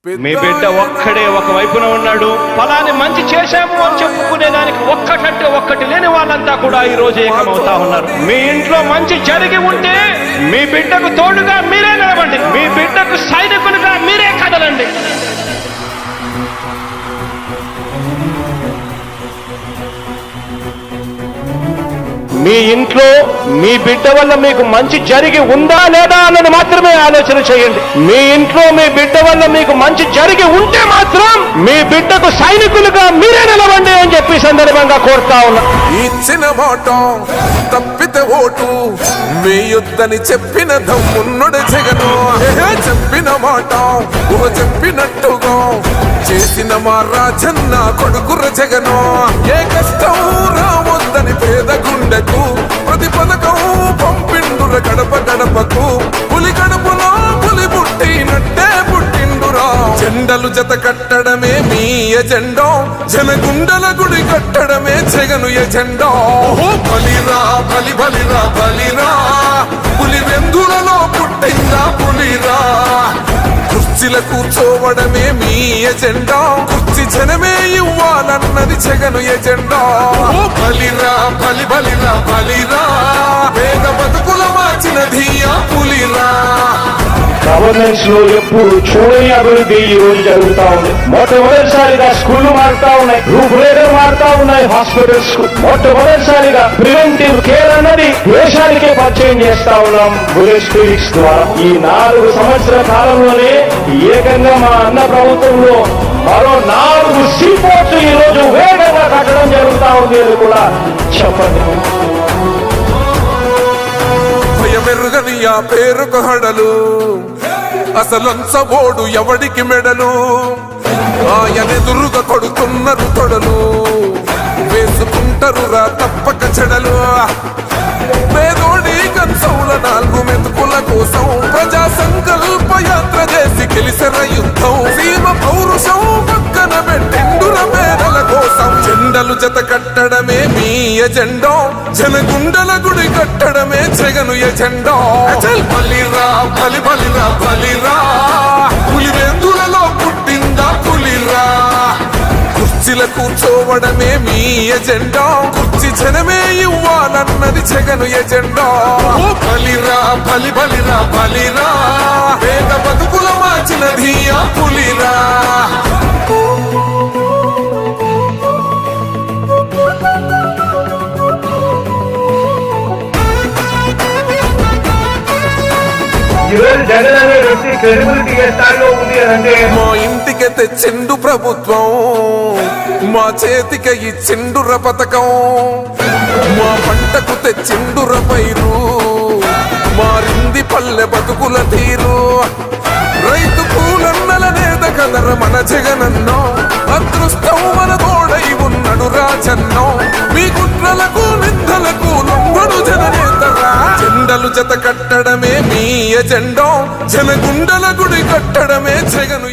మీ బిడ్డ ఒక్కడే ఒక వైపున ఉన్నాడు. ఫలాన్ని మంచి చేశాము అని చెప్పుకునే దానికి ఒక్కటంటే ఒక్కటి లేని వాళ్ళంతా కూడా ఈ రోజు ఏకమవుతా ఉన్నారు. మీ ఇంట్లో మంచి జరిగి ఉంటే మీ బిడ్డకు తోడుగా మీరే నిలబండి, మీ బిడ్డకు సైనికులుగా మీరే కదలండి. మీ ఇంట్లో మీ బిడ్డ వల్ల మీకు మంచి జరిగి ఉందా లేదా అన్నది మాత్రమే ఆలోచన చేయండి. మీ ఇంట్లో మీ బిడ్డ వల్ల మీకు మంచి జరిగి ఉంటే మాత్రం మీ బిడ్డకు సైనికులుగా మీరే నిలవండి అని చెప్పి సందర్భంగా కోరుతా ఉన్నా. ఇచ్చిన మాట తప్పితే ఓటు వేయొద్దని చెప్పిన దమ్మున్నడు జగను. చెప్పిన మాట చెప్పినట్టుగా చేసిన మా రాజన్న కొడుకుర జగను. ఏ కష్టం రావద్దని పేద గుండెకు ప్రతి పథకం పంపిండుర గడప గడపకు. పులి గడపలో పులి పుట్టినట్టే పుట్టిండురా. జెండలు జత కట్టడమే మీ ఎజెండా, జనగుండల గుడి కట్టడమే జగను ఎజెండా. బలిరా బలి బలిరా బలిరా, పులి వెందులలో పుట్టిందా పులిరా. కుర్చీల కూర్చోవడమే మీ ఎజెండా, కుర్చీ జనమే ఇవ్వాలన్నది జగను ఎజెండా. బలిరా బలి బలిరా బలిరా, పేద బతుకుల మార్చినది ఆ పులిరా. గవర్నెన్స్ లో ఎప్పుడు చూడని అభివృద్ధి ఈ రోజు జరుగుతా ఉంది. మొట్టమొదటిసారిగా స్కూళ్లు మారుతా ఉన్నాయి, రూపురేఖలు మారుతా ఉన్నాయి. హాస్పిటల్స్ మొట్టమొదటిసారిగా ప్రివెంటివ్ కేర్ అన్నది దేశానికే పరిచయం చేస్తా ఉన్నాం బుల్లెట్ క్లినిక్స్ ద్వారా. ఈ 4 సంవత్సరాల కాలంలోనే ఏకంగా మా అన్న ప్రభుత్వంలో మరో 4 సీపోర్ట్స్ ఈ రోజు వేగంగా కట్టడం జరుగుతా ఉంది అని కూడా చెప్పండి. భయమెరుగని ఆ పేరుకు హడలు, అసలంచబోడు ఎవడికి మెడలు. ఆయనెదురుగా కొడుతున్నారు తొడలు, వేసుకుంటారు రా తప్పక చెడలు. పేదోడి కంచంల 4 మెతుకుల కోసం ప్రజా సంకల్ప యాత్ర చేసి గెలిసిన యుద్ధం. సీమ పౌరుషం పక్కన పెట్టిండుర పేదల కోసం. జెండలు జత కట్టడమే మీ ఎజెండా, జనగుండల గుడి కట్టడమే జగను ఎజెండా. బలిరా బలి బలిరా బలిరా, పులి వెందులలో పుట్టిందా పులిరా. కుర్చీల కూర్చోవడమే మీ ఎజెండా, కుర్చీ జనమే ఇవ్వాలన్నది జగను ఎజెండా. బలిరా బలి బలిరా బలిరా, పేద బతుకుల మార్చినది ఆ పులిరా. జగన్ అనే వ్యక్తి క్రెడిబిలిటీ ఏ స్థాయిలో ఉంది అంటే మా ఇంటికి తెచ్చిండు ప్రభుత్వం, మా చేతికి ఇచ్చిండుర పథకం. మా పంటకు తెచ్చిండుర పైరు, మారింది పల్లె బతుకుల తీరు. రైతు పూలన్నల నేత కదర మన జగనన్నో, అదృష్టం మన తోడై ఉన్నడు రాజన్నో. మీ కుట్రలకు నిందలకు లొంగడు జననేతరా. జెండలు జత కట్టడమే మీ ఎజెండా, జనగుండల గుడి కట్టడమే జగను.